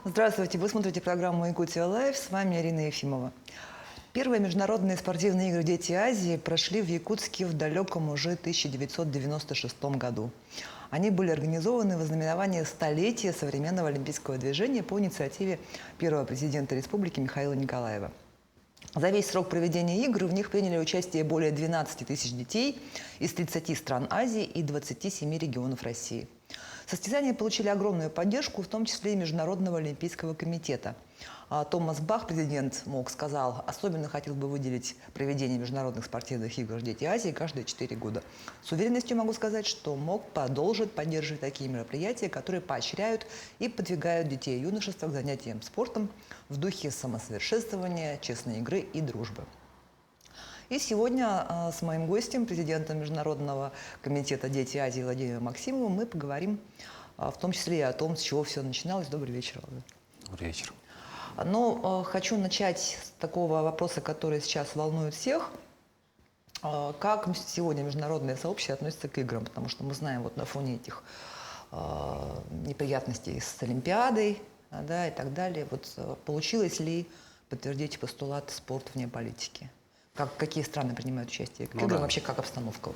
Здравствуйте, вы смотрите программу «Якутия Лайв», с вами Ирина Ефимова. Первые международные спортивные игры «Дети Азии» прошли в Якутске в далеком уже 1996 году. Они были организованы во знаменование столетия современного олимпийского движения по инициативе первого президента республики Михаила Николаева. За весь срок проведения игр в них приняли участие более 12 тысяч детей из 30 стран Азии и 27 регионов России. Состязания получили огромную поддержку, в том числе и Международного олимпийского комитета. Томас Бах, президент МОК, сказал, особенно хотел бы выделить проведение международных спортивных игр «Дети Азии» каждые 4 года. С уверенностью могу сказать, что МОК продолжит поддерживать такие мероприятия, которые поощряют и подвигают детей и юношества к занятиям спортом в духе самосовершенствования, честной игры и дружбы. И сегодня с моим гостем, президентом Международного комитета «Дети Азии» Владимиром Максимовым, мы поговорим в том числе и о том, с чего все начиналось. Добрый вечер, Владимир. Добрый вечер. Но хочу начать с такого вопроса, который сейчас волнует всех. Как сегодня международное сообщество относится к играм? Потому что мы знаем вот на фоне этих неприятностей с Олимпиадой, да, и так далее. Вот получилось ли подтвердить постулат «спорт вне политики»? Какие страны принимают участие? Вообще как обстановка?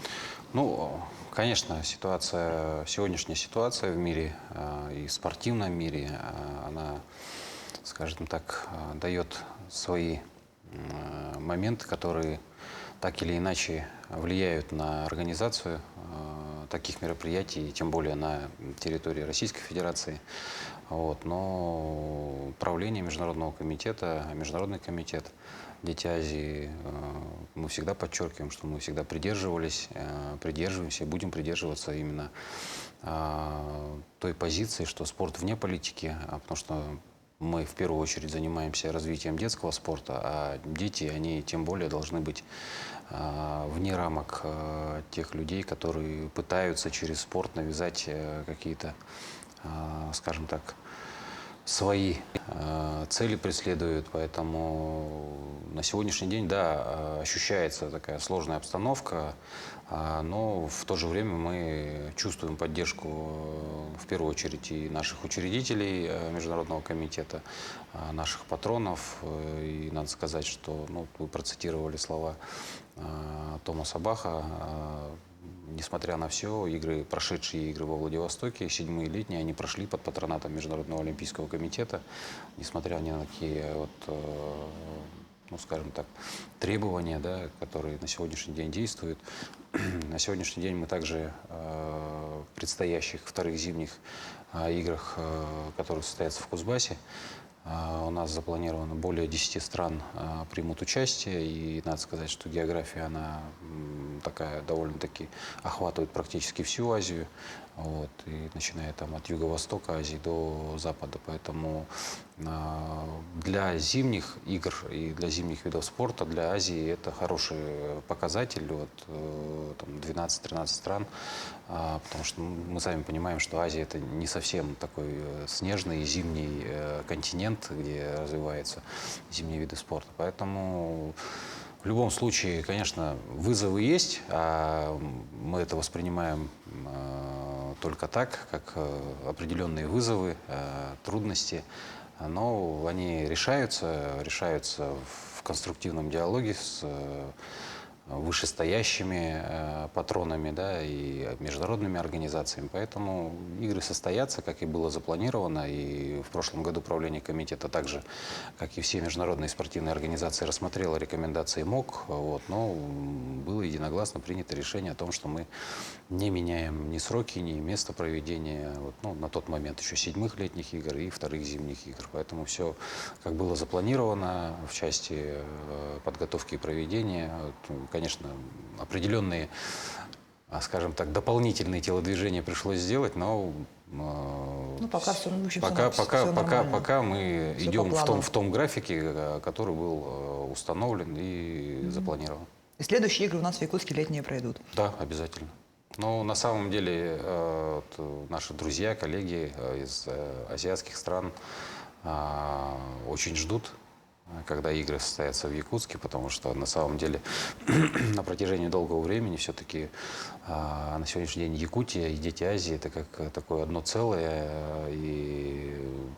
Ну, конечно, сегодняшняя ситуация в мире и в спортивном мире, она, скажем так, дает свои моменты, которые так или иначе влияют на организацию таких мероприятий, тем более на территории Российской Федерации. Вот. Но правление Международного комитета, Международный комитет «Дети Азии», мы всегда подчеркиваем, что мы всегда придерживаемся и будем придерживаться именно той позиции, что спорт вне политики, потому что мы в первую очередь занимаемся развитием детского спорта, а дети, они тем более должны быть вне рамок тех людей, которые пытаются через спорт навязать какие-то, скажем так, свои цели преследуют. Поэтому на сегодняшний день, да, ощущается такая сложная обстановка, но в то же время мы чувствуем поддержку в первую очередь и наших учредителей Международного комитета, наших патронов. И надо сказать, что, ну, вы процитировали слова Томаса Баха. Несмотря на все, прошедшие игры во Владивостоке, 7-е летние, они прошли под патронатом Международного олимпийского комитета, несмотря ни на какие, ну, скажем так, требования, да, которые на сегодняшний день действуют. На сегодняшний день мы также в предстоящих вторых зимних играх, которые состоятся в Кузбассе, у нас запланировано более 10 стран примут участие, и надо сказать, что география, она такая довольно-таки охватывает практически всю Азию, вот, и начиная там от юго-востока Азии до запада. Поэтому для зимних игр и для зимних видов спорта, для Азии это хороший показатель, вот, там 12-13 стран, потому что мы сами понимаем, что Азия это не совсем такой снежный зимний континент, где развиваются зимние виды спорта. Поэтому в любом случае, конечно, вызовы есть, а мы это воспринимаем только так, как определенные вызовы, трудности, но они решаются в конструктивном диалоге с вышестоящими патронами, да, и международными организациями. Поэтому игры состоятся, как и было запланировано. И в прошлом году правление комитета также, как и все международные спортивные организации, рассмотрело рекомендации МОК. Вот, но было единогласно принято решение о том, что мы не меняем ни сроки, ни место проведения, вот, ну, на тот момент еще 7-х летних игр и вторых зимних игр. Поэтому все, как было запланировано в части подготовки и проведения. Конечно, определенные, скажем так, дополнительные телодвижения пришлось сделать, но пока все, в общем, пока мы все идем в том графике, который был установлен и запланирован. И следующие игры у нас в Якутске летние пройдут. Да, обязательно. Но на самом деле наши друзья, коллеги из азиатских стран очень ждут когда игры состоятся в Якутске, потому что на самом деле на протяжении долгого времени все-таки на сегодняшний день Якутия и Дети Азии это как такое одно целое. И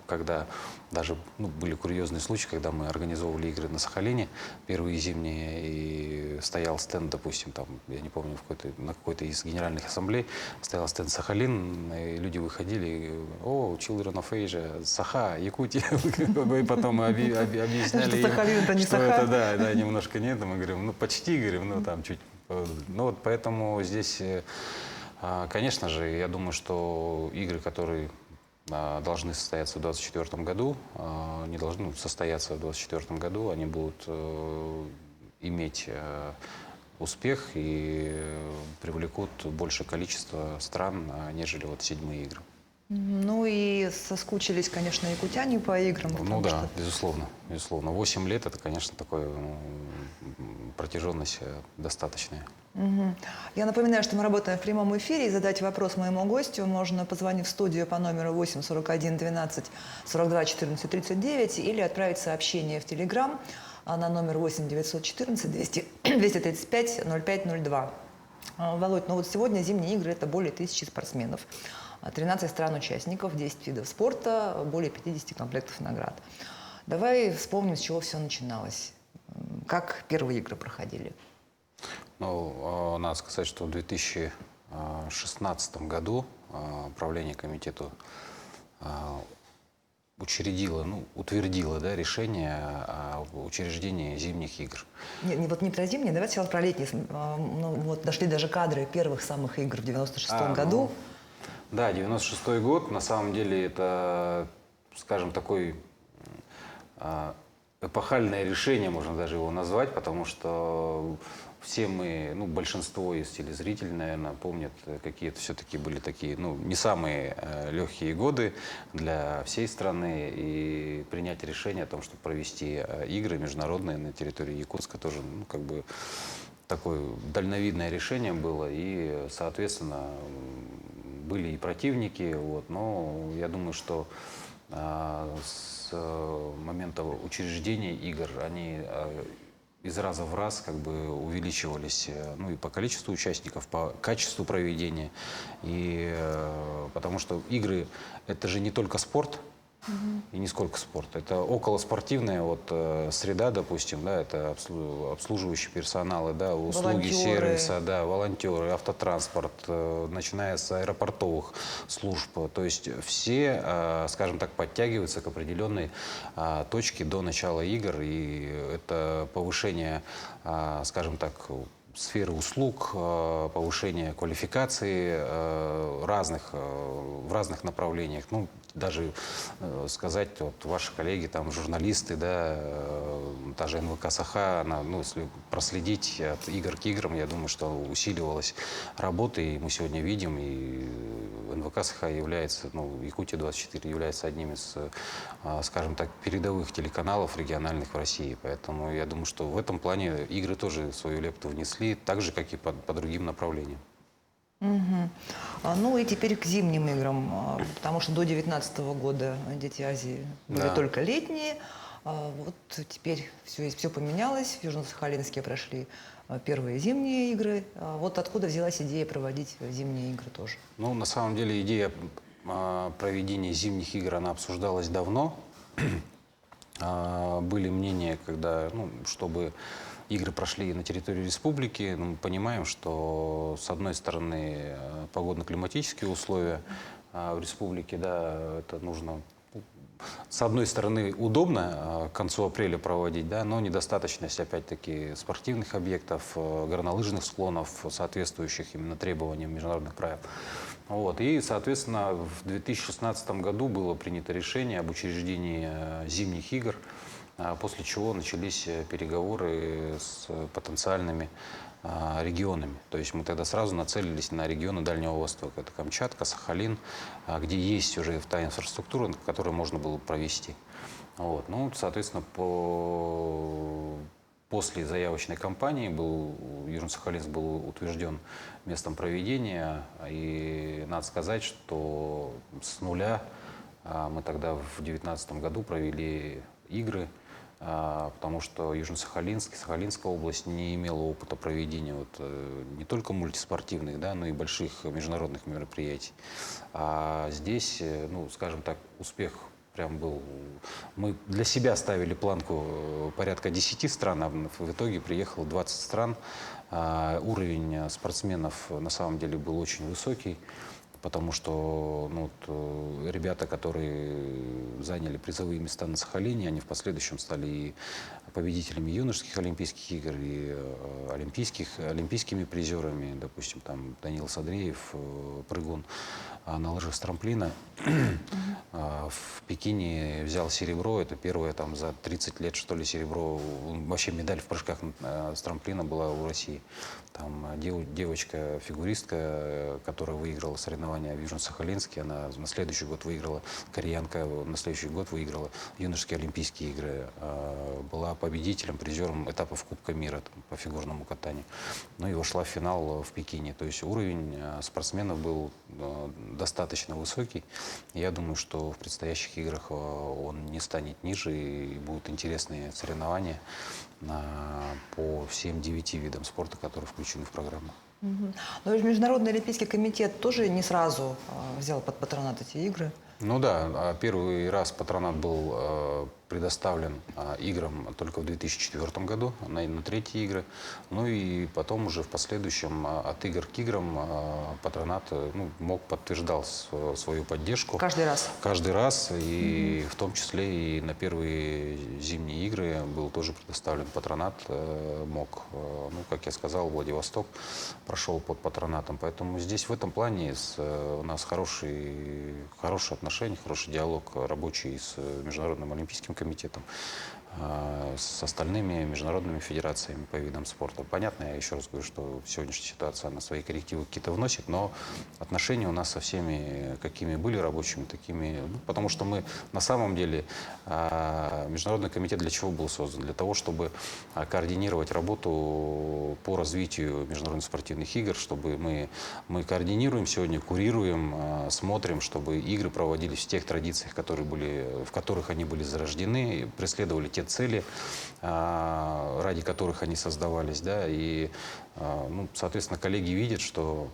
когда даже были курьезные случаи, когда мы организовывали игры на Сахалине, первые зимние, и стоял стенд, допустим, там, я не помню, на какой-то из генеральных ассамблей стоял стенд Сахалин, и люди выходили, и, о, Children of Asia, Саха, Якутия, и потом мы объясняли Что Сахалин это не что Саха. это, да, немножко нет, мы говорим, почти, говорим, там чуть. Ну вот поэтому здесь, конечно же, я думаю, что игры, которые должны состояться в 2024 году, не должны состояться в 2024 году, они будут иметь успех и привлекут большее количество стран, нежели вот 7-е игры. Ну и соскучились, конечно, якутяне по играм. Ну да, что... безусловно, безусловно. 8 лет это, конечно, такое протяженность достаточная. Я напоминаю, что мы работаем в прямом эфире, и задать вопрос моему гостю можно, позвонив в студию по номеру 8 41 12 42 14 39 или отправить сообщение в Телеграм на номер 8 914 235 05 02. Володь, ну вот сегодня зимние игры – это более 1000 спортсменов, 13 стран-участников, 10 видов спорта, более 50 комплектов наград. Давай вспомним, с чего все начиналось. Как первые игры проходили? Ну, надо сказать, что в 2016 году правление комитета утвердило решение о учреждении зимних игр. Вот не про зимние, давайте сначала про летние. Ну, вот дошли даже кадры первых самых игр в 96-м году. Да, 96-й год, на самом деле, это, скажем, такой эпохальное решение, можно даже его назвать, потому что все мы, большинство из телезрителей, наверное, помнят, какие-то все-таки были такие, не самые легкие годы для всей страны. И принять решение о том, чтобы провести игры международные на территории Якутска, тоже, такое дальновидное решение было. И, соответственно, были и противники, но я думаю, что с момента учреждения игр они из раза в раз увеличивались, и по количеству участников, по качеству проведения. И потому что игры – это же не только спорт, и не сколько спорт. Это околоспортивная среда, допустим, да, это обслуживающие персоналы, да, услуги сервиса, да, волонтеры, автотранспорт, начиная с аэропортовых служб. То есть все, скажем так, подтягиваются к определенной точке до начала игр, и это повышение, скажем так, сферы услуг, повышение квалификации в разных направлениях. Даже сказать, ваши коллеги, там, журналисты, да, та же НВК «Саха», она, если проследить от игр к играм, я думаю, что усиливалась работа, и мы сегодня видим, и НВК «Саха» является, Якутия-24 является одним из, скажем так, передовых телеканалов региональных в России. Поэтому я думаю, что в этом плане игры тоже свою лепту внесли, так же, как и по другим направлениям. Ну и теперь к зимним играм, потому что до 2019 года Дети Азии были только летние. Вот теперь все поменялось, в Южно-Сахалинске прошли первые зимние игры. Вот откуда взялась идея проводить зимние игры тоже? На самом деле идея проведения зимних игр, она обсуждалась давно. Были мнения, чтобы игры прошли на территории республики. Мы понимаем, что, с одной стороны, погодно-климатические условия в республике, да, это нужно, с одной стороны, удобно к концу апреля проводить, да, но недостаточность, опять-таки, спортивных объектов, горнолыжных склонов, соответствующих именно требованиям международных правил. И, соответственно, в 2016 году было принято решение об учреждении зимних игр, после чего начались переговоры с потенциальными регионами. То есть мы тогда сразу нацелились на регионы Дальнего Востока. Это Камчатка, Сахалин, где есть уже та инфраструктура, которую можно было провести. Соответственно, после заявочной кампании Южно-Сахалинск был утвержден местом проведения. И надо сказать, что с нуля мы тогда в 2019 году провели игры потому что Южно-Сахалинск, Сахалинская область не имела опыта проведения не только мультиспортивных, да, но и больших международных мероприятий. А здесь, ну, скажем так, успех прям был. Мы для себя ставили планку порядка 10 стран, а в итоге приехало 20 стран. Уровень спортсменов на самом деле был очень высокий, потому что ну, ребята, которые заняли призовые места на Сахалине, они в последующем стали и победителями юношеских Олимпийских игр, и олимпийскими призерами. Допустим, там Данил Садреев, прыгун на лыжах с трамплина. В Пекине взял серебро. Это первое там, за 30 лет, что ли, серебро. Вообще медаль в прыжках с трамплина была у России. Там девочка-фигуристка, которая выиграла соревнования в Южно-Сахалинске, она на следующий год выиграла, кореянка на следующий год выиграла юношеские Олимпийские игры. Была победителем, призером этапов Кубка мира там, по фигурному катанию. Ну и вошла в финал в Пекине. То есть уровень спортсменов был достаточно высокий. Я думаю, что в предстоящих играх он не станет ниже и будут интересные соревнования по всем 9 видам спорта, которые включены в программу. Но ведь Международный Олимпийский комитет тоже не сразу взял под патронат эти игры. Ну да, первый раз патронат был предоставлен играм только в 2004 году, на третьи игры. Ну и потом уже в последующем от игр к играм патронат подтверждал свою поддержку. Каждый раз? Каждый раз, и в том числе и на первые зимние игры был тоже предоставлен патронат МОК. Ну, как я сказал, Владивосток прошел под патронатом. Поэтому здесь в этом плане у нас хорошие отношения, хороший диалог рабочий с Международным Олимпийским комитетом, с остальными международными федерациями по видам спорта. Понятно, я еще раз говорю, что сегодняшняя ситуация, она свои коррективы какие-то вносит, но отношения у нас со всеми, какими были рабочими, такими... потому что мы на самом деле... Международный комитет для чего был создан? Для того, чтобы координировать работу по развитию международных спортивных игр, чтобы мы координируем сегодня, курируем, смотрим, чтобы игры проводились в тех традициях, в которых они были зарождены, преследовали те цели, ради которых они создавались, да, и, соответственно, коллеги видят, что,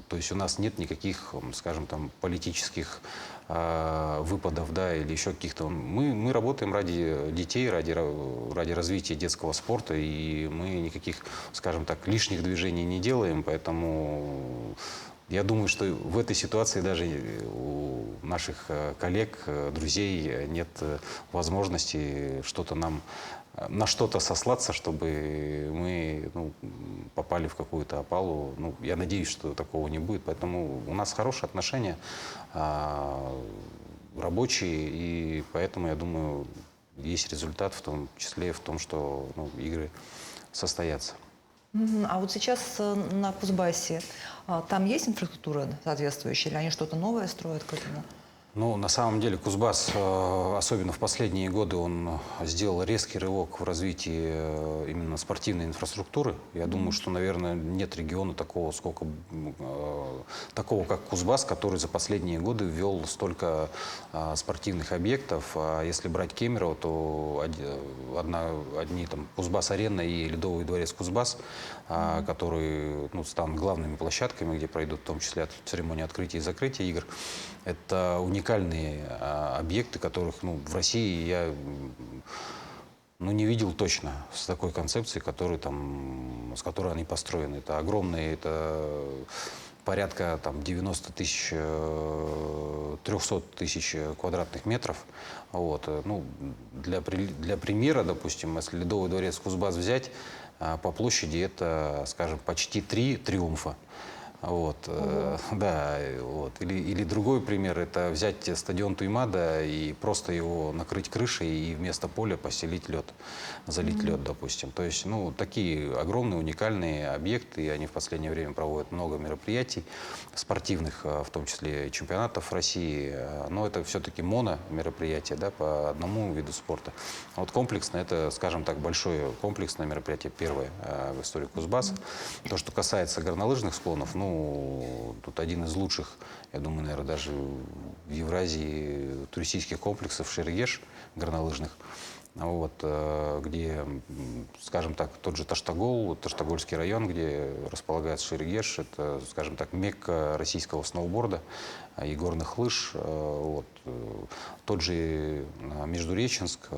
то есть у нас нет никаких, скажем, там, политических выпадов, да, или еще каких-то. Мы работаем ради детей, ради развития детского спорта, и мы никаких, скажем так, лишних движений не делаем, поэтому я думаю, что в этой ситуации даже у наших коллег, друзей нет возможности на что-то сослаться, чтобы мы попали в какую-то опалу. Я надеюсь, что такого не будет. Поэтому у нас хорошие отношения, рабочие, и поэтому, я думаю, есть результат в том числе в том, что игры состоятся. А вот сейчас на Кузбассе там есть инфраструктура соответствующая, или они что-то новое строят к этому? На самом деле Кузбасс, особенно в последние годы, он сделал резкий рывок в развитии именно спортивной инфраструктуры. Я думаю, что, наверное, нет региона такого, как Кузбасс, который за последние годы ввел столько спортивных объектов. А если брать Кемерово, то одни там Кузбасс-арена и Ледовый дворец Кузбасс, которые станут главными площадками, где пройдут в том числе церемонии открытия и закрытия игр. Это уникальные объекты, которых в России я не видел точно с такой концепцией, с которой они построены. Это огромные, это порядка 90 тысяч, 300 тысяч квадратных метров. Вот. Для примера, допустим, если Ледовый дворец Кузбасс взять, по площади это, скажем, почти 3 триумфа. Или другой пример, это взять стадион Туймада и просто его накрыть крышей и вместо поля поселить лед, залить лед, допустим. То есть, такие огромные, уникальные объекты, и они в последнее время проводят много мероприятий спортивных, в том числе и чемпионатов России. Но это все-таки мероприятие, да, по одному виду спорта. А вот комплексно, это, скажем так, большое комплексное мероприятие, первое в истории Кузбасса. То, что касается горнолыжных склонов, тут один из лучших, я думаю, наверное, даже в Евразии туристических комплексов Шерегеш горнолыжных. вот, где, скажем так, тот же Таштагол, Таштагольский район, где располагается Шерегеш, это, скажем так, мекка российского сноуборда и горных лыж. Вот. Тот же Междуреченск,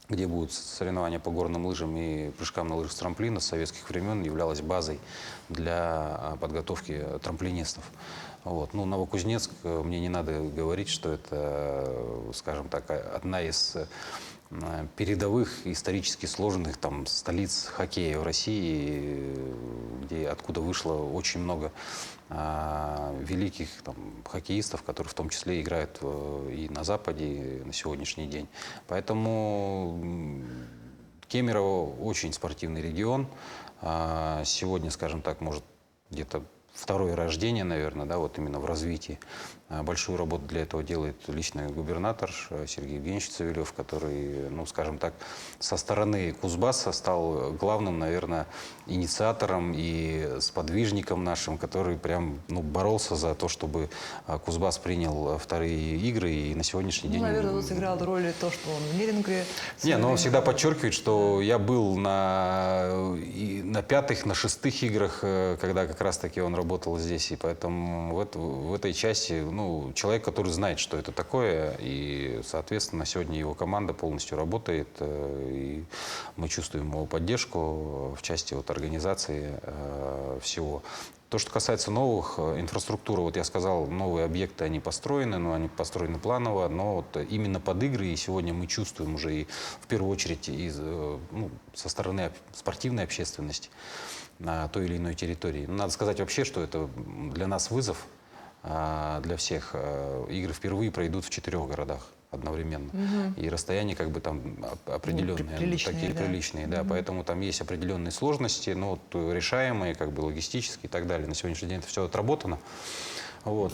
где будут соревнования по горным лыжам и прыжкам на лыжах с трамплина, с советских времен являлась базой для подготовки трамплинистов. Вот. Ну, Новокузнецк, мне не надо говорить, что это, скажем так, одна из передовых, исторически сложных там столиц хоккея в России, откуда вышло очень много великих там хоккеистов, которые в том числе играют и на Западе, и на сегодняшний день. Поэтому Кемерово очень спортивный регион. Сегодня, скажем так, может где-то второе рождение, наверное, да, вот именно в развитии. Большую работу для этого делает лично губернатор Сергей Евгеньевич Цивилев, который, ну, скажем так, со стороны Кузбасса стал главным, наверное, инициатором и сподвижником нашим, который прям, ну, боролся за то, чтобы Кузбасс принял вторые игры, и на сегодняшний день... Наверное, тут сыграл роль то, что он в Неринге... Не, но он всегда подчеркивает, что я был на пятых, на шестых играх, когда как раз-таки он работал здесь, и поэтому в этой части, ну, человек, который знает, что это такое, и, соответственно, сегодня его команда полностью работает, и мы чувствуем его поддержку в части вот организации всего. То, что касается новых инфраструктуры, вот я сказал, новые объекты, они построены, но они построены планово, но вот именно под игры, и сегодня мы чувствуем уже и в первую очередь со стороны спортивной общественности на той или иной территории. Надо сказать вообще, что это для нас вызов, для всех. Игры впервые пройдут в 4 городах одновременно. И расстояния как бы там определенные, приличные, да. Поэтому там есть определенные сложности, но вот решаемые, как бы логистические и так далее. На сегодняшний день это все отработано. Вот.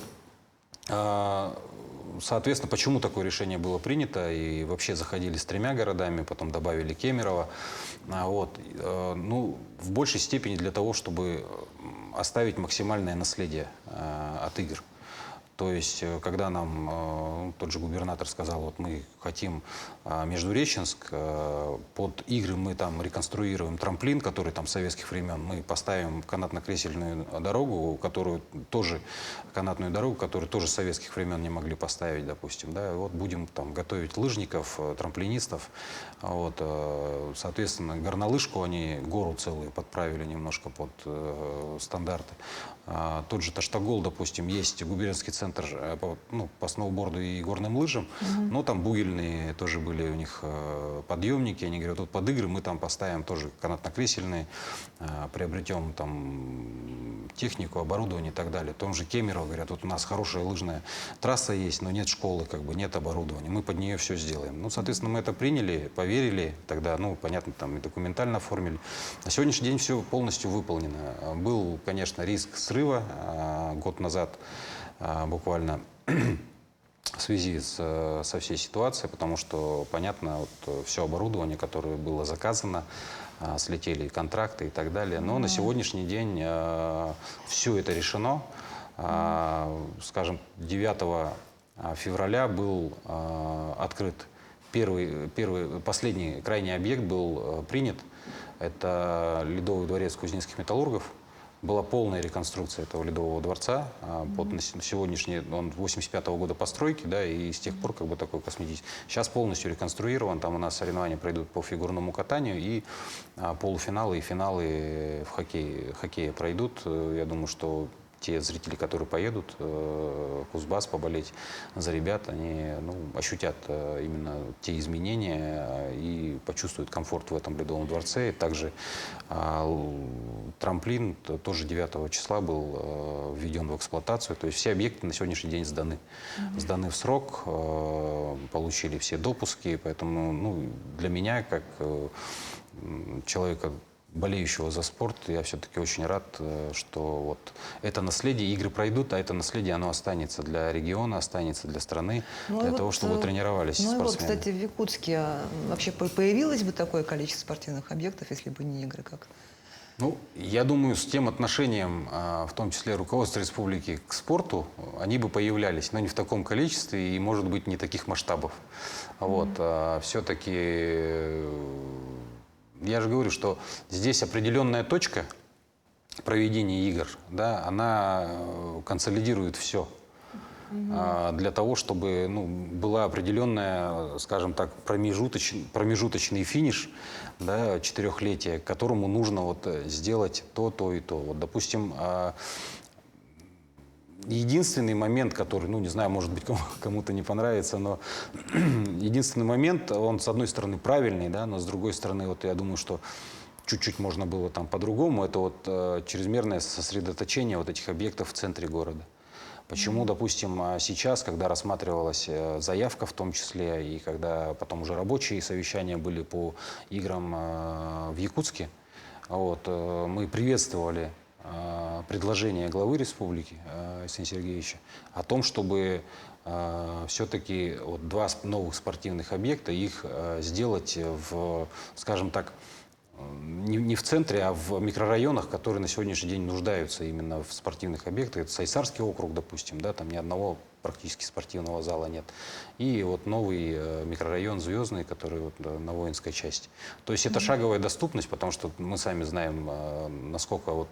Соответственно, почему такое решение было принято, и вообще заходили с 3 городами, потом добавили Кемерово. Вот. Ну, в большей степени для того, чтобы оставить максимальное наследие от игр. То есть, когда нам тот же губернатор сказал, вот мы хотим Междуреченск, под игры мы там реконструируем трамплин, который там с советских времен, мы поставим канатно-кресельную дорогу, канатную дорогу, которую тоже с советских времен не могли поставить, допустим, да, вот будем там готовить лыжников, трамплинистов, вот, соответственно, горнолыжку они гору целую подправили немножко под стандарты. Тот же Таштагол, допустим, есть губернский центр по сноуборду и горным лыжам, но там бугельные тоже были у них подъемники. Они говорят, вот под игры мы там поставим тоже канатно-кресельные, приобретем там технику, оборудование и так далее. В том же Кемерово говорят, вот у нас хорошая лыжная трасса есть, но нет школы, как бы нет оборудования. Мы под нее все сделаем. Ну, соответственно, мы это приняли, поверили, тогда, ну, понятно, там и документально оформили. На сегодняшний день все полностью выполнено. Был, конечно, риск срыва год назад, буквально в связи со всей ситуацией, потому что, понятно, вот, все оборудование, которое было заказано, слетели контракты и так далее. Но на сегодняшний день все это решено. Скажем, 9 февраля был открыт последний крайний объект был принят. Это Ледовый дворец кузнецких металлургов. Была полная реконструкция этого Ледового дворца. На сегодняшний, он 85-го года постройки, да, и с тех пор как бы такой косметический. Сейчас полностью реконструирован. Там у нас соревнования пройдут по фигурному катанию, и полуфиналы и финалы в хоккее пройдут. Я думаю, что те зрители, которые поедут в Кузбасс поболеть за ребят, они ощутят именно те изменения и почувствуют комфорт в этом Ледовом дворце. И также трамплин тоже 9 числа был введен в эксплуатацию. То есть все объекты на сегодняшний день сданы. Сданы в срок, получили все допуски. Поэтому для меня, как человека, болеющего за спорт, я все-таки очень рад, что вот это наследие, игры пройдут, а это наследие, оно останется для региона, останется для страны, для того, чтобы тренировались спортсмены. Вот, кстати, в Якутске вообще появилось бы такое количество спортивных объектов, если бы не игры, как? Ну, я думаю, с тем отношением, в том числе руководства республики к спорту, они бы появлялись, но не в таком количестве и, может быть, не таких масштабов. Вот. Все-таки я же говорю, что здесь определенная точка проведения игр, да, она консолидирует все. Для того, чтобы была определенная, скажем так, промежуточный финиш, да, четырехлетия, к которому нужно вот сделать то, то и то. Вот, допустим, единственный момент, который, не знаю, может быть, кому-то не понравится, но единственный момент, он, с одной стороны, правильный, да, но с другой стороны, вот я думаю, что чуть-чуть можно было там по-другому, это вот чрезмерное сосредоточение вот этих объектов в центре города. Почему, допустим, сейчас, когда рассматривалась заявка в том числе, и когда потом уже рабочие совещания были по играм в Якутске, вот, мы приветствовали предложение главы республики Арсения Сергеевича о том, чтобы все-таки вот два новых спортивных объекта, их сделать в, скажем так, не в центре, а в микрорайонах, которые на сегодняшний день нуждаются именно в спортивных объектах. Это Сайсарский округ, допустим, да, там ни одного практически спортивного зала нет. И вот новый микрорайон Звездный, который вот на воинской части. То есть это шаговая доступность, потому что мы сами знаем, насколько вот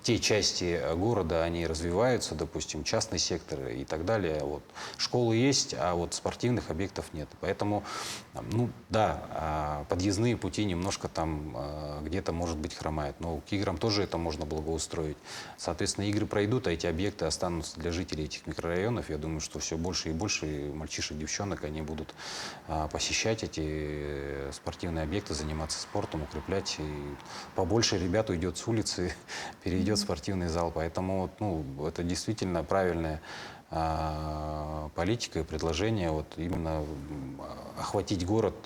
те части города, они развиваются, допустим, частный сектор и так далее. Вот. Школы есть, а вот спортивных объектов нет. Поэтому, подъездные пути немножко там где-то, может быть, хромают. Но к играм тоже это можно благоустроить. Соответственно, игры пройдут, а эти объекты останутся для жителей этих микрорайонов. Я думаю, что все больше и больше мальчишек, девчонок, они будут посещать эти спортивные объекты, заниматься спортом, укреплять. И побольше ребят уйдет с улицы, перейдет в спортивный зал. Поэтому это действительно правильная политика и предложение вот именно охватить город,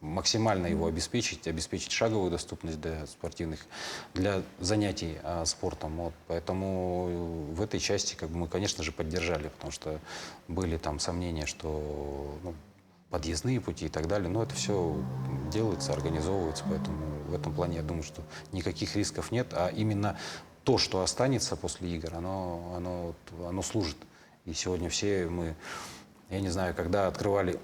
максимально его обеспечить шаговую доступность для занятий спортом. Вот. Поэтому в этой части мы, конечно же, поддержали, потому что были там сомнения, что подъездные пути и так далее, но это все делается, организовывается, поэтому в этом плане я думаю, что никаких рисков нет, а именно то, что останется после игр, оно служит. И сегодня все мы... Я не знаю, когда открывали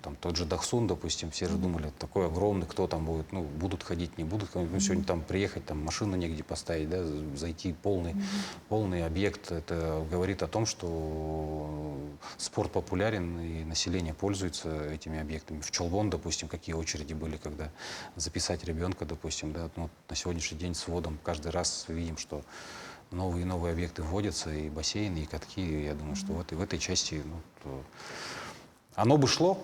там, тот же Дахсун, допустим, все же думали, такой огромный, кто там будет, будут ходить, не будут ходить. Сегодня там приехать, там машину негде поставить, да, зайти полный объект. Это говорит о том, что спорт популярен и население пользуется этими объектами. В Чолбон, допустим, какие очереди были, когда записать ребенка, допустим, да, на сегодняшний день с вводом каждый раз видим, что новые и новые объекты вводятся, и бассейны, и катки. Я думаю, что в этой части оно бы шло,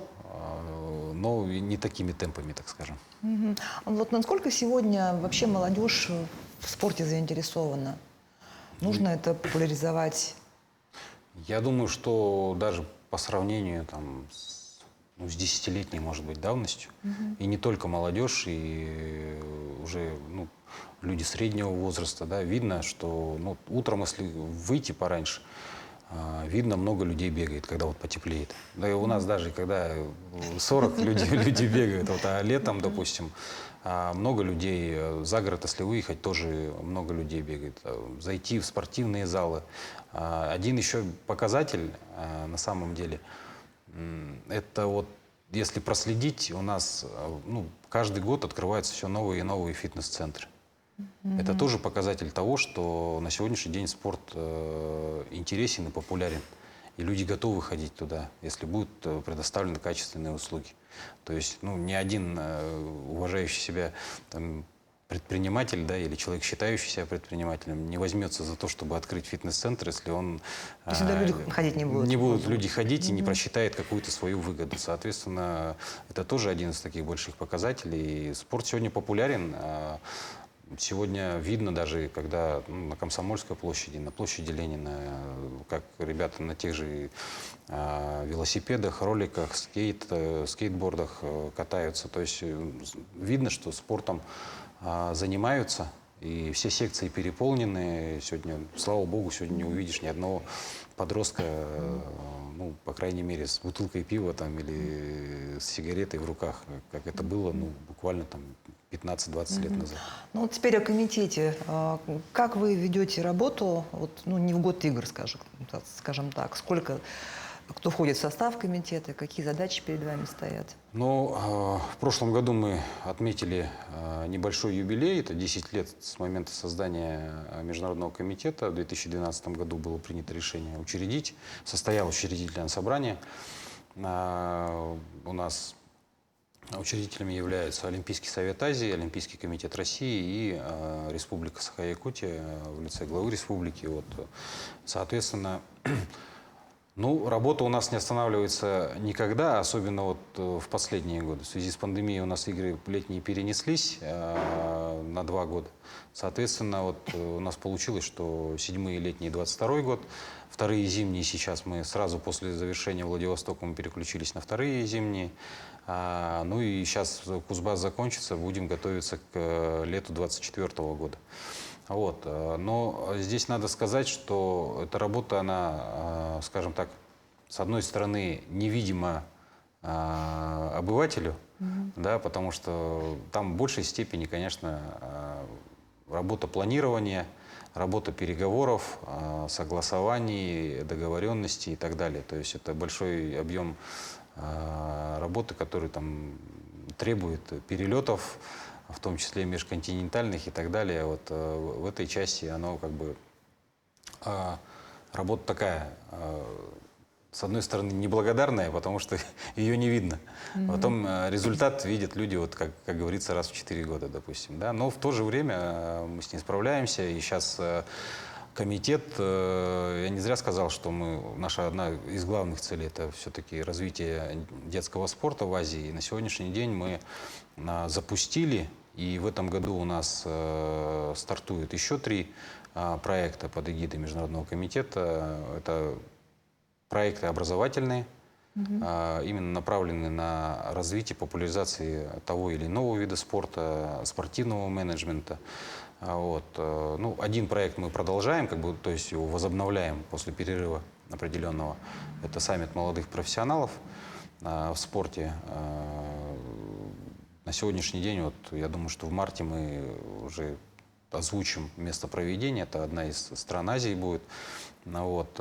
но не такими темпами, так скажем. Вот насколько сегодня вообще молодежь в спорте заинтересована? Нужно это популяризовать? Я думаю, что даже по сравнению с десятилетней, может быть, давностью, и не только молодежь, и уже люди среднего возраста, да, видно, что утром, если выйти пораньше, видно, много людей бегает, когда вот потеплеет. Да и у нас даже, когда 40 люди бегают, а летом, допустим, много людей, за город, если выехать, тоже много людей бегает. Зайти в спортивные залы. Один еще показатель, на самом деле, это вот, если проследить, у нас каждый год открываются все новые и новые фитнес-центры. Это тоже показатель того, что на сегодняшний день спорт интересен и популярен. И люди готовы ходить туда, если будут предоставлены качественные услуги. То есть ни один уважающий себя предприниматель, да, или человек, считающий себя предпринимателем, не возьмется за то, чтобы открыть фитнес-центр, если он... Сюда люди ходить не будут. Не будут люди ходить и не просчитает какую-то свою выгоду. Соответственно, это тоже один из таких больших показателей. И спорт сегодня популярен. Сегодня видно даже, когда на Комсомольской площади, на площади Ленина, как ребята на тех же велосипедах, роликах, скейтбордах катаются. То есть видно, что спортом занимаются, и все секции переполнены. Сегодня, слава богу, сегодня не увидишь ни одного подростка, по крайней мере, с бутылкой пива или с сигаретой в руках, как это было буквально 15-20 лет назад. Ну, вот теперь о комитете. Как вы ведете работу, вот, ну, не в год игр, скажем так, сколько, кто входит в состав комитета, какие задачи перед вами стоят? Ну, в прошлом году мы отметили небольшой юбилей, это 10 лет с момента создания Международного комитета. В 2012 году было принято решение учредить, состоялось учредительное собрание. У нас учредителями являются Олимпийский совет Азии, Олимпийский комитет России и Республика Саха-Якутия в лице главы республики. Вот, соответственно, ну, работа у нас не останавливается никогда, особенно вот в последние годы. В связи с пандемией у нас игры летние перенеслись на 2 года. Соответственно, вот у нас получилось, что 7-е летние 22 год, 2-е зимние сейчас мы сразу после завершения Владивостока мы переключились на 2-е зимние. Ну и сейчас Кузбасс закончится, будем готовиться к лету 24 года. Вот. Но здесь надо сказать, что эта работа, она, скажем так, с одной стороны, невидима обывателю, да, потому что там в большей степени, конечно, работа планирования, работа переговоров, согласований, договоренностей и так далее. То есть это большой объем работы, который там требует перелетов, в том числе межконтинентальных и так далее. Вот в этой части оно как бы работа такая, с одной стороны, неблагодарная, потому что ее не видно. Потом результат видят люди, вот как говорится, раз в 4 года, допустим. Да? Но в то же время мы с ней справляемся, и сейчас комитет, я не зря сказал, что наша одна из главных целей – это все-таки развитие детского спорта в Азии. И на сегодняшний день мы запустили, и в этом году у нас стартует еще 3 проекта под эгидой Международного комитета. Это проекты образовательные, именно направленные на развитие, популяризации того или иного вида спорта, спортивного менеджмента. Вот. Ну, один проект мы продолжаем, то есть его возобновляем после перерыва определенного. Это саммит молодых профессионалов в спорте. На сегодняшний день, вот, я думаю, что в марте мы уже озвучим место проведения. Это одна из стран Азии будет. Вот.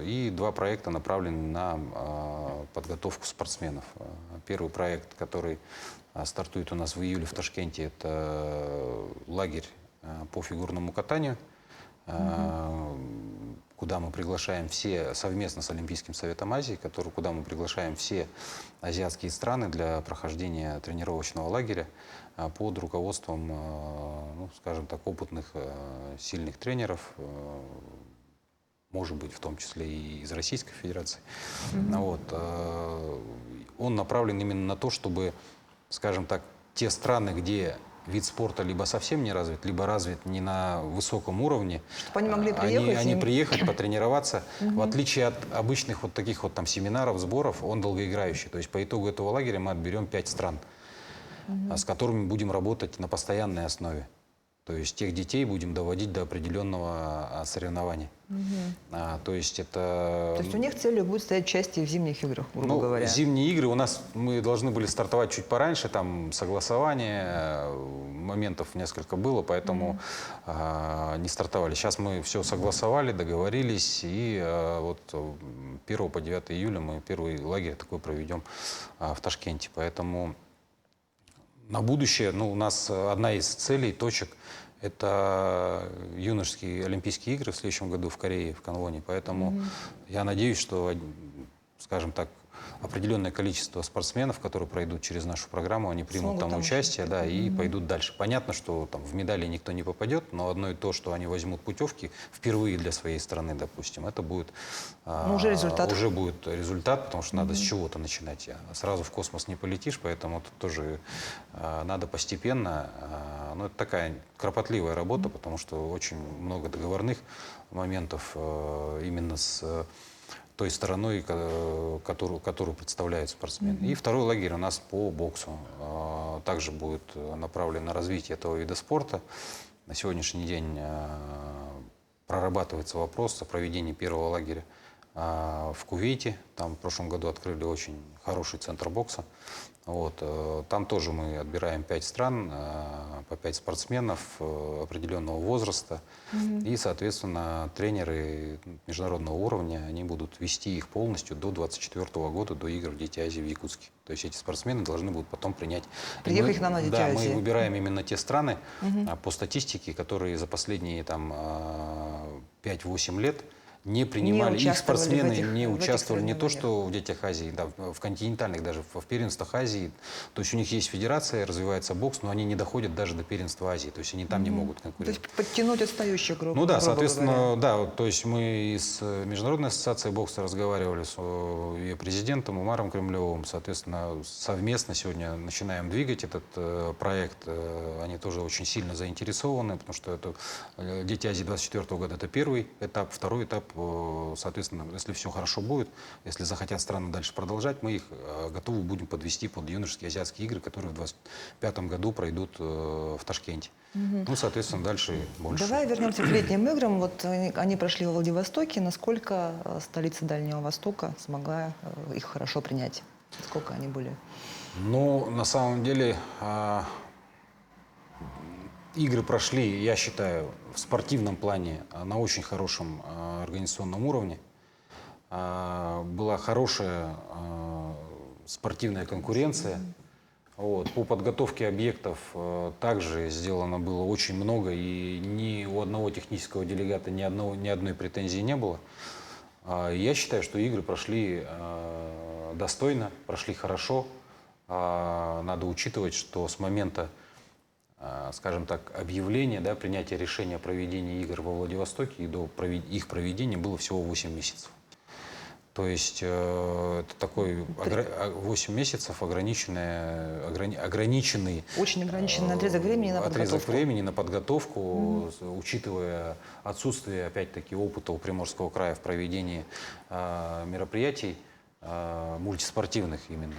И 2 проекта направлены на подготовку спортсменов. Первый проект, который стартует у нас в июле в Ташкенте, это лагерь по фигурному катанию, куда мы приглашаем совместно с Олимпийским советом Азии, куда мы приглашаем все азиатские страны для прохождения тренировочного лагеря под руководством, ну, скажем так, опытных, сильных тренеров, может быть, в том числе и из Российской Федерации. Вот. Он направлен именно на то, чтобы, скажем так, те страны, где вид спорта либо совсем не развит, либо развит не на высоком уровне, чтобы они могли приехать, они приехать, потренироваться. В отличие от обычных вот таких вот там семинаров, сборов, он долгоиграющий. То есть по итогу этого лагеря мы отберем 5 стран, с которыми будем работать на постоянной основе. То есть тех детей будем доводить до определенного соревнования. То есть это... То есть у них целью будет стоять участие в зимних играх, грубо говоря. Зимние игры мы должны были стартовать чуть пораньше, там согласование, моментов несколько было, поэтому не стартовали. Сейчас мы все согласовали, договорились, и вот 1 по 9 июля мы первый лагерь такой проведем в Ташкенте. Поэтому на будущее, у нас одна из целей, точек, это юношеские Олимпийские игры в следующем году в Корее, в Канвоне. Поэтому я надеюсь, что, скажем так, определенное количество спортсменов, которые пройдут через нашу программу, они примут там участие, да, и пойдут дальше. Понятно, что там в медали никто не попадет, но одно и то, что они возьмут путевки впервые для своей страны, допустим, это будет уже результат. Уже будет результат, потому что надо с чего-то начинать. Сразу в космос не полетишь, поэтому тут тоже надо постепенно. Но это такая кропотливая работа, потому что очень много договорных моментов именно с той стороной, которую представляет спортсмен. И второй лагерь у нас по боксу. Также будет направлен на развитие этого вида спорта. На сегодняшний день прорабатывается вопрос о проведении первого лагеря в Кувейте. Там в прошлом году открыли очень хороший центр бокса. Вот. Там тоже мы отбираем 5 стран, по 5 спортсменов определенного возраста. И, соответственно, тренеры международного уровня, они будут вести их полностью до 2024 года, до игр в Дети Азии в Якутске. То есть эти спортсмены должны будут потом принять... Приехать к нам на Дети Да, Азии. мы выбираем именно те страны по статистике, которые за последние там, 5-8 лет не принимали, их участвовали спортсмены в этих- не в этих участвовали не то, соревнованиях. что в Детях Азии, да, в континентальных, даже в первенствах Азии. То есть у них есть федерация, развивается бокс, но они не доходят даже до первенства Азии. То есть они там не могут То конкурировать. есть подтянуть отстающую группу, Ну да, грубо соответственно, говоря. да, то есть мы и с Международной ассоциацией бокса разговаривали, с ее президентом Умаром Кремлевым, соответственно, совместно сегодня начинаем двигать этот проект. Они тоже очень сильно заинтересованы, потому что это Дети Азии 24 года, это первый этап, второй этап, соответственно, если все хорошо будет, если захотят страны дальше продолжать, мы их готовы будем подвести под юношеские азиатские игры, которые в 2025 году пройдут в Ташкенте. Ну, соответственно, дальше больше. Давай вернемся к летним играм. Вот они прошли в Владивостоке. Насколько столица Дальнего Востока смогла их хорошо принять? Сколько они были? Ну, на самом деле, игры прошли, я считаю, в спортивном плане на очень хорошем организационном уровне. Была хорошая спортивная конкуренция. Вот. По подготовке объектов также сделано было очень много, и ни у одного технического делегата ни одной претензии не было. Я считаю, что игры прошли достойно, прошли хорошо. Надо учитывать, что с момента, скажем так, объявления, да, принятия решения о проведении игр во Владивостоке и до их проведения было всего 8 месяцев. То есть это такой 8 мессов ограниченный Очень ограниченный отрезок времени на отрезок подготовку. времени на подготовку, учитывая отсутствие, опять-таки, опыта у Приморского края в проведении мероприятий мультиспортивных именно.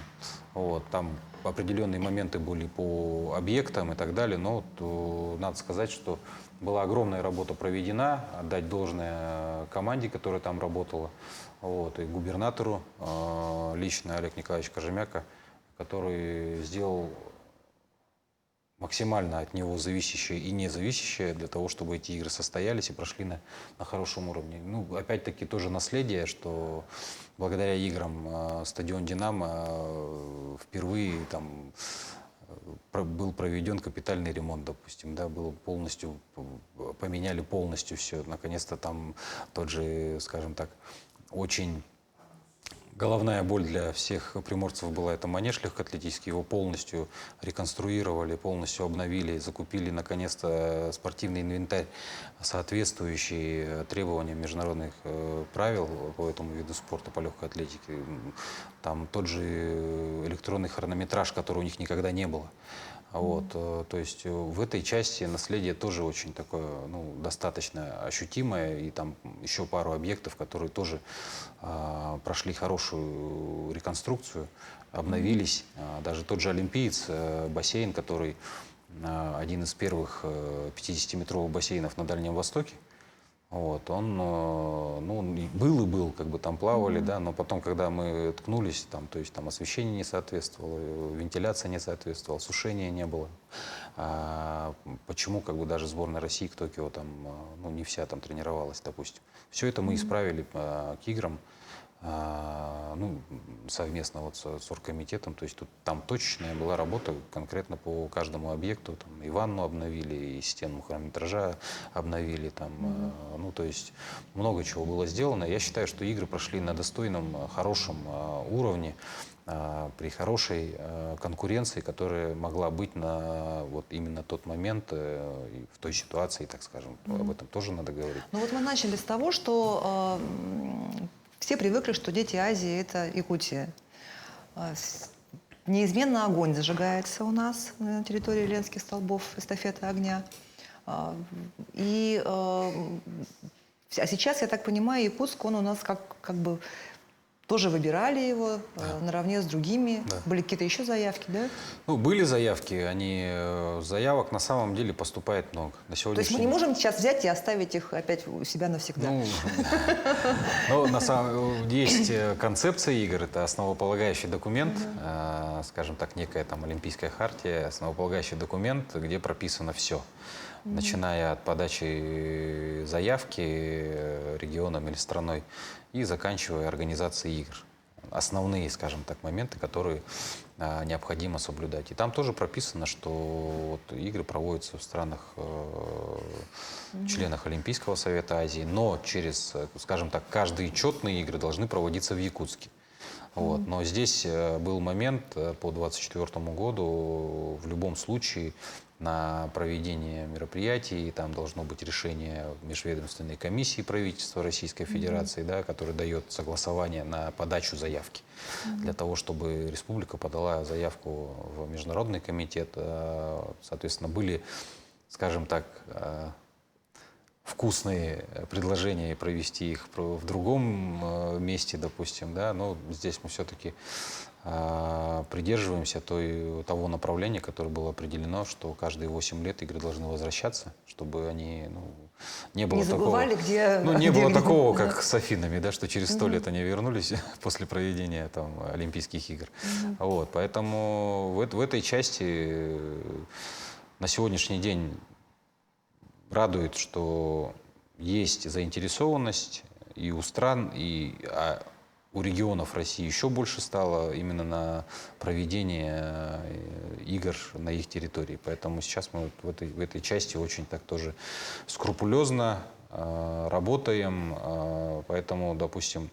Вот, там определенные моменты были по объектам и так далее, но надо сказать, что была огромная работа проведена, отдать должное команде, которая там работала, вот, и губернатору лично Олег Николаевич Кожемяка, который сделал максимально от него зависящее и независящее для того, чтобы эти игры состоялись и прошли на хорошем уровне. Ну, опять-таки, тоже наследие, что благодаря играм стадион «Динамо» впервые там был проведен капитальный ремонт, допустим, да, было полностью, поменяли полностью все. Наконец-то там тот же, скажем так, очень головная боль для всех приморцев была это манеж легкоатлетический. Его полностью реконструировали, полностью обновили, закупили наконец-то спортивный инвентарь, соответствующий требованиям международных правил по этому виду спорта, по легкой атлетике. Там тот же электронный хронометраж, который у них никогда не было. Вот, то есть в этой части наследие тоже очень такое, ну, достаточно ощутимое, и там еще пару объектов, которые тоже прошли хорошую реконструкцию, обновились. Даже тот же «Олимпиец», бассейн, который один из первых 50-метровых бассейнов на Дальнем Востоке. Вот, он, ну, был, как бы там плавали, да, но потом, когда мы ткнулись, там, то есть там освещение не соответствовало, вентиляция не соответствовала, сушения не было. Почему, как бы, даже сборная России к Токио там, ну, не вся там тренировалась, допустим. Все это мы исправили к играм. Ну, совместно вот с оргкомитетом, то есть там точечная была работа конкретно по каждому объекту, там и ванну обновили, и систему хронометража обновили, там, ну, то есть много чего было сделано. Я считаю, что игры прошли на достойном, хорошем уровне, при хорошей конкуренции, которая могла быть на вот именно тот момент и в той ситуации, так скажем. Об этом тоже надо говорить. Ну вот мы начали с того, что все привыкли, что Дети Азии – это Якутия. Неизменно огонь зажигается у нас на территории Ленских столбов, эстафеты огня. А сейчас, я так понимаю, Якутск, он у нас как бы тоже выбирали его наравне с другими. Да. Были какие-то еще заявки, да? Ну, были заявки, заявок на самом деле поступает много. На То есть сегодняшний мы не можем сейчас взять и оставить их опять у себя навсегда. Ну, на самом есть концепция игр, это основополагающий документ, скажем так, некая там олимпийская хартия, основополагающий документ, где прописано все. Начиная от подачи заявки регионом или страной и заканчивая организацией игр. Основные, скажем так, моменты, которые необходимо соблюдать. И там тоже прописано, что вот игры проводятся в странах, членах Олимпийского совета Азии, но через, скажем так, каждые четные игры должны проводиться в Якутске. Вот. Но здесь был момент по 2024 году, в любом случае, на проведение мероприятий, там должно быть решение межведомственной комиссии правительства Российской Федерации, да, которое дает согласование на подачу заявки. Для того, чтобы республика подала заявку в Международный комитет, соответственно, были, скажем так, вкусные предложения и провести их в другом месте, допустим, да, но здесь мы все-таки придерживаемся того направления, которое было определено, что каждые 8 лет игры должны возвращаться, чтобы они, не было Не забывали, такого, где... не было где- такого, как с Афинами, да, что через 100 лет они вернулись после проведения там Олимпийских игр. Вот, поэтому в этой части на сегодняшний день радует, что есть заинтересованность и у стран, у регионов России еще больше стало именно на проведение игр на их территории. Поэтому сейчас мы вот в этой части очень так тоже скрупулезно работаем. Поэтому, допустим,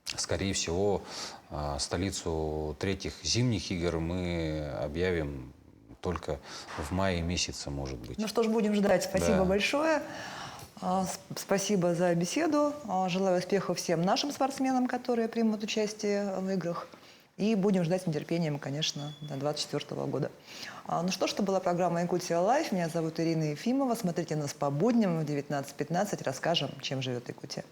скорее всего, столицу третьих зимних игр мы объявим только в мае месяце, может быть. Ну что ж, будем ждать. Спасибо Да. большое. Спасибо за беседу. Желаю успехов всем нашим спортсменам, которые примут участие в играх. И будем ждать с нетерпением, конечно, до 2024 года. Ну что ж, это была программа «Якутия Лайф». Меня зовут Ирина Ефимова. Смотрите нас по будням в 19:15. Расскажем, чем живет Якутия.